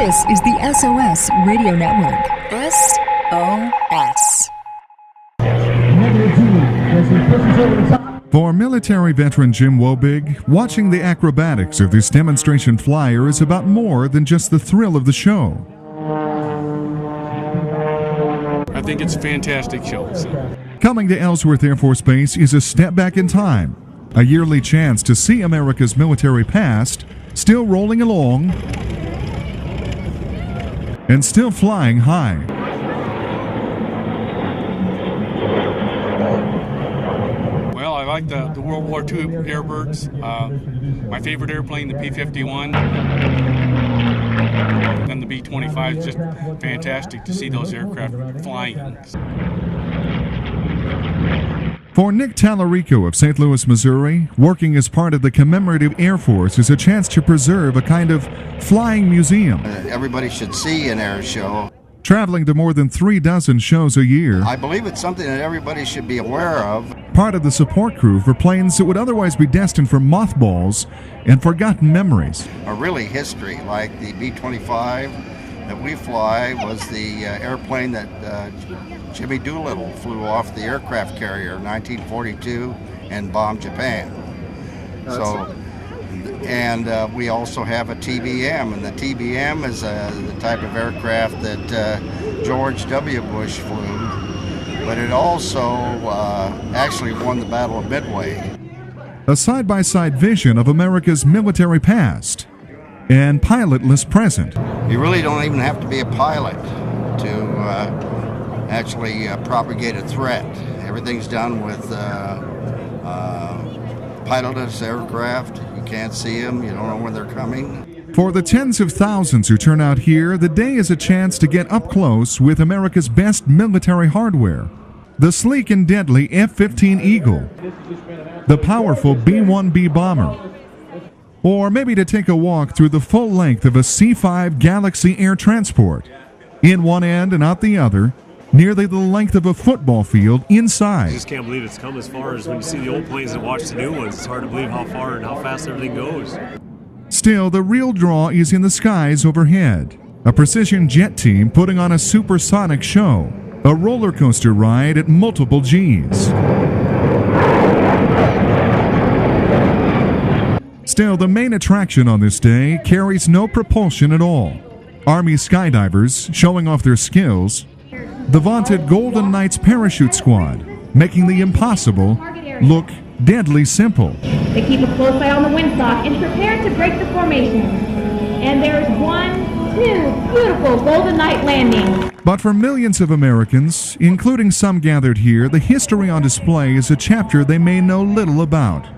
This is the SOS Radio Network. SOS. For military veteran Jim Wobig, watching the acrobatics of this demonstration flyer is about more than just the thrill of the show. I think it's a fantastic show. Coming to Ellsworth Air Force Base is a step back in time, a yearly chance to see America's military past still rolling along and still flying high. Well, I like the World War II airbirds. My favorite airplane, the P-51, and the B-25 is just fantastic to see those aircraft flying. For Nick Tallarico of St. Louis, Missouri, working as part of the Commemorative Air Force is a chance to preserve a kind of flying museum. Everybody should see an air show. Traveling to more than 36 shows a year, I believe it's something that everybody should be aware of. Part of the support crew for planes that would otherwise be destined for mothballs and forgotten memories. Or really history, like the B-25 that we fly was the airplane that Jimmy Doolittle flew off the aircraft carrier in 1942 and bombed Japan. We also have a TBM, and the TBM is the type of aircraft that George W. Bush flew, but it also actually won the Battle of Midway. A side-by-side vision of America's military past and pilotless present. You really don't even have to be a pilot to actually propagate a threat. Everything's done with pilotless aircraft. You can't see them, you don't know when they're coming. For the tens of thousands who turn out here, the day is a chance to get up close with America's best military hardware. The sleek and deadly F-15 Eagle, the powerful B-1B bomber, or maybe to take a walk through the full length of a C-5 Galaxy air transport, in one end and out the other, nearly the length of a football field inside. I just can't believe it's come as far as when you see the old planes and watch the new ones. It's hard to believe how far and how fast everything goes. Still, the real draw is in the skies overhead. A precision jet team putting on a supersonic show, a roller coaster ride at multiple Gs. Still, the main attraction on this day carries no propulsion at all. Army skydivers showing off their skills. The vaunted Golden Knights Parachute Squad, making the impossible look deadly simple. They keep a close eye on the windsock and prepare to break the formation. And there's 1, 2 beautiful Golden Knight landings. But for millions of Americans, including some gathered here, the history on display is a chapter they may know little about,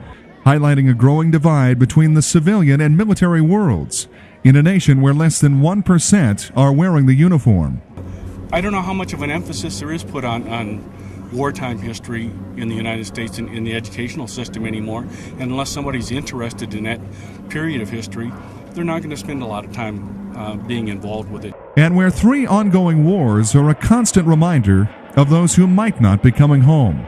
highlighting a growing divide between the civilian and military worlds in a nation where less than 1% are wearing the uniform. I don't know how much of an emphasis there is put on wartime history in the United States and in the educational system anymore. And unless somebody's interested in that period of history, they're not going to spend a lot of time being involved with it. And where 3 ongoing wars are a constant reminder of those who might not be coming home.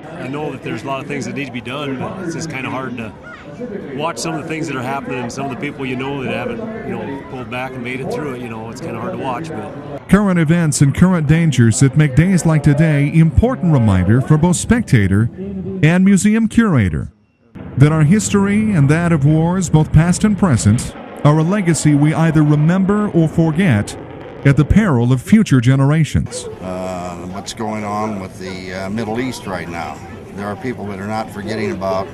I know that there's a lot of things that need to be done, but it's just kind of hard to watch some of the things that are happening and some of the people that haven't, pulled back and made it through it. It's kind of hard to watch. But current events and current dangers that make days like today important reminder for both spectator and museum curator that our history and that of wars, both past and present, are a legacy we either remember or forget at the peril of future generations. What's going on with the Middle East right now? There are people that are not forgetting about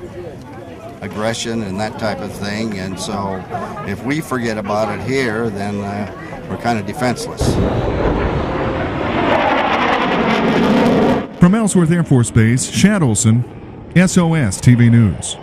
aggression and that type of thing, and so if we forget about it here, then we're kind of defenseless. From Ellsworth Air Force Base, Shad Olson, SOS TV News.